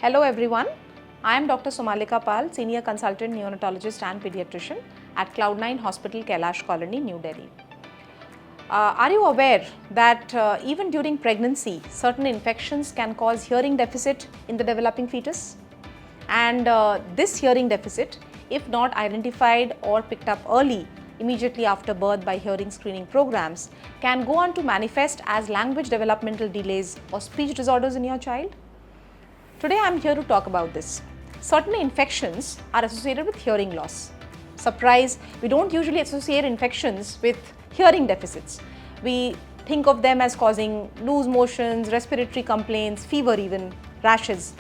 Hello everyone, I am Dr. Somalika Pal, Senior Consultant Neonatologist and Paediatrician at Cloudnine Hospital, Kailash Colony, New Delhi. Are you aware that even during pregnancy, certain infections can cause hearing deficit in the developing fetus? And this hearing deficit, if not identified or picked up early, immediately after birth by hearing screening programs, can go on to manifest as language developmental delays or speech disorders in your child? Today I am here to talk about this. Certain infections are associated with hearing loss. Surprise, we don't usually associate infections with hearing deficits. We think of them as causing loose motions, respiratory complaints, fever even, rashes.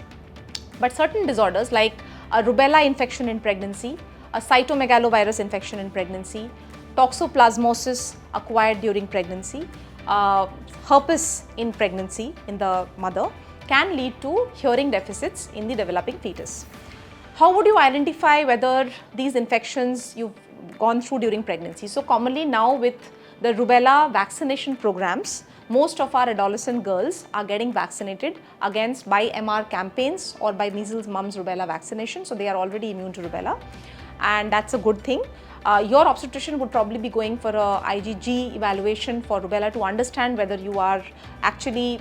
But certain disorders like a rubella infection in pregnancy, a cytomegalovirus infection in pregnancy, toxoplasmosis acquired during pregnancy, herpes in pregnancy in the mother, can lead to hearing deficits in the developing fetus. How would you identify whether these infections you've gone through during pregnancy? So commonly now with the rubella vaccination programs, most of our adolescent girls are getting vaccinated against by MR campaigns or by measles, mumps, rubella vaccination. So they are already immune to rubella, and that's a good thing. Your obstetrician would probably be going for a IgG evaluation for rubella to understand whether you are actually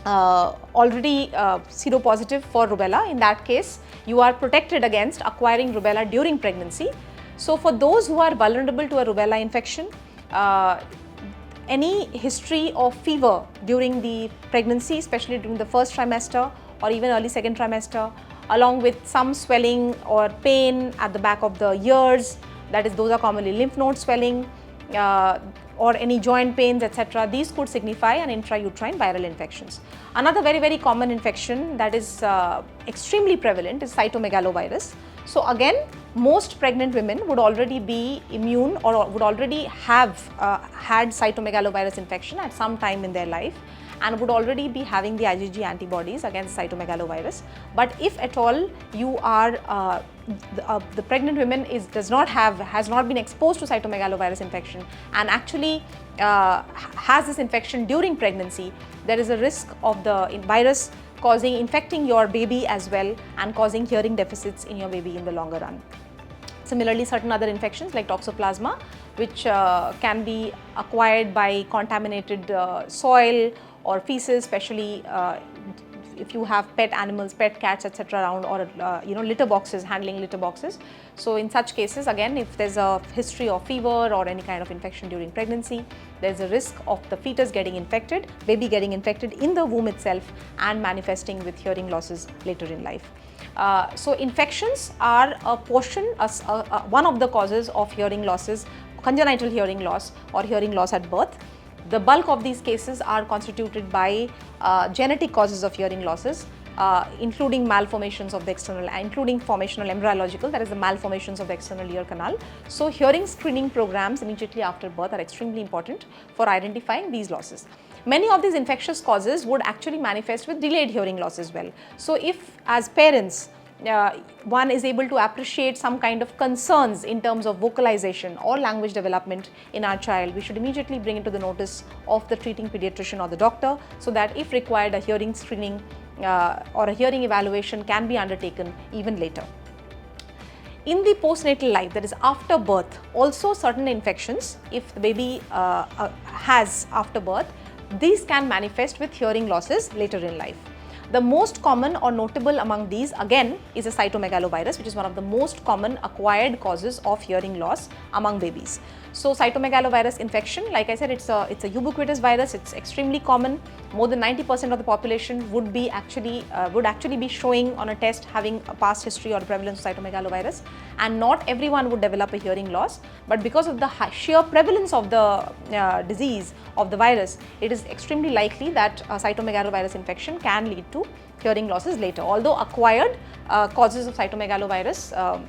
already seropositive for rubella. In that case, you are protected against acquiring rubella during pregnancy. So for those who are vulnerable to a rubella infection, any history of fever during the pregnancy, especially during the first trimester or even early second trimester, along with some swelling or pain at the back of the ears, that is, those are commonly lymph node swelling, or any joint pains, etc. These could signify an intrauterine viral infections. Another very common infection that is extremely prevalent is cytomegalovirus. So again, most pregnant women would already be immune or would already have had cytomegalovirus infection at some time in their life and would already be having the IgG antibodies against cytomegalovirus. But if at all you are the pregnant woman has not been exposed to cytomegalovirus infection and actually has this infection during pregnancy, there is a risk of the virus infecting your baby as well and causing hearing deficits in your baby in the longer run. Similarly, certain other infections like toxoplasma, which can be acquired by contaminated soil or feces, especially if you have pet animals, pet cats, etc. around, or litter boxes, handling litter boxes. So in such cases, again, if there's a history of fever or any kind of infection during pregnancy, there's a risk of the fetus getting infected, baby getting infected in the womb itself and manifesting with hearing losses later in life. So infections are a portion, one of the causes of hearing losses, congenital hearing loss or hearing loss at birth. The bulk of these cases are constituted by genetic causes of hearing losses, including malformations of the external, including formational embryological, that is the malformations of the external ear canal. So hearing screening programs immediately after birth are extremely important for identifying these losses. Many of these infectious causes would actually manifest with delayed hearing loss as well. So if as parents, one is able to appreciate some kind of concerns in terms of vocalization or language development in our child, we should immediately bring it to the notice of the treating pediatrician or the doctor, so that if required, a hearing screening or a hearing evaluation can be undertaken even later. In the postnatal life, that is after birth, also certain infections, if the baby has after birth, these can manifest with hearing losses later in life. The most common or notable among these again is a cytomegalovirus, which is one of the most common acquired causes of hearing loss among babies. So cytomegalovirus infection, like I said, it's a ubiquitous virus. It's extremely common. More than 90% of the population would actually be showing on a test having a past history or prevalence of cytomegalovirus, and not everyone would develop a hearing loss. But because of the sheer prevalence of the disease of the virus, it is extremely likely that a cytomegalovirus infection can lead to hearing losses later. Although acquired causes of cytomegalovirus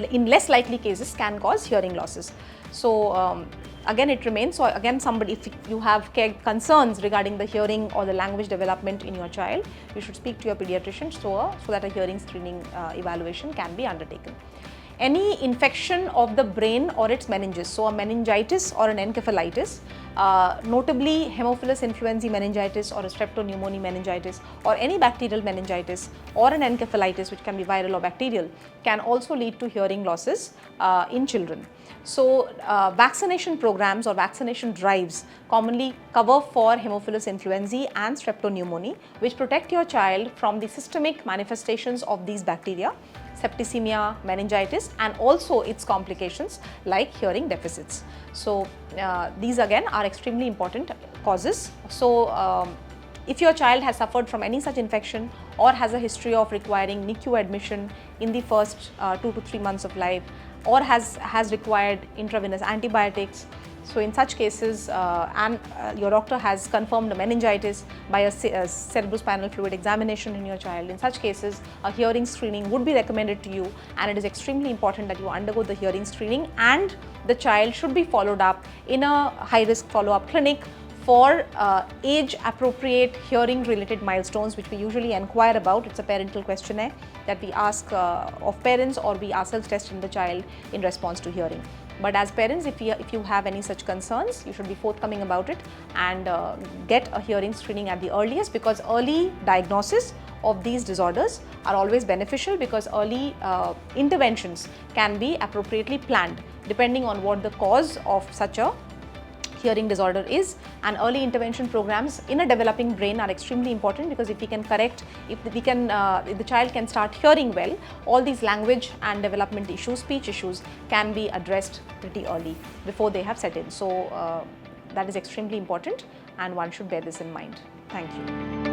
in less likely cases can cause hearing losses. So again, it remains. So again, if you have concerns regarding the hearing or the language development in your child, you should speak to your pediatrician so that a hearing screening evaluation can be undertaken. any infection of the brain or its meninges. So, a meningitis or an encephalitis, notably Haemophilus influenzae meningitis or a streptopneumoniae meningitis or any bacterial meningitis or an encephalitis, which can be viral or bacterial, can also lead to hearing losses in children. So, vaccination programs or vaccination drives commonly cover for Haemophilus influenzae and streptopneumoniae, which protect your child from the systemic manifestations of these bacteria, septicemia, meningitis, and also its complications like hearing deficits. So, these again are extremely important causes. So, if your child has suffered from any such infection or has a history of requiring NICU admission in the first 2 to 3 months of life, or has required intravenous antibiotics, so in such cases and your doctor has confirmed a meningitis by a cerebrospinal fluid examination in your child, in such cases a hearing screening would be recommended to you, and it is extremely important that you undergo the hearing screening, and the child should be followed up in a high risk follow up clinic for age appropriate hearing related milestones, which we usually inquire about. It's a parental questionnaire that we ask of parents, or we ourselves test in the child in response to hearing. But as parents, if you have any such concerns, you should be forthcoming about it and get a hearing screening at the earliest, because early diagnosis of these disorders are always beneficial, because early interventions can be appropriately planned depending on what the cause of such a hearing disorder is, and early intervention programs in a developing brain are extremely important, because if we can correct, if the child can start hearing well, all these language and development issues, speech issues can be addressed pretty early before they have set in. So, that is extremely important, and one should bear this in mind. Thank you.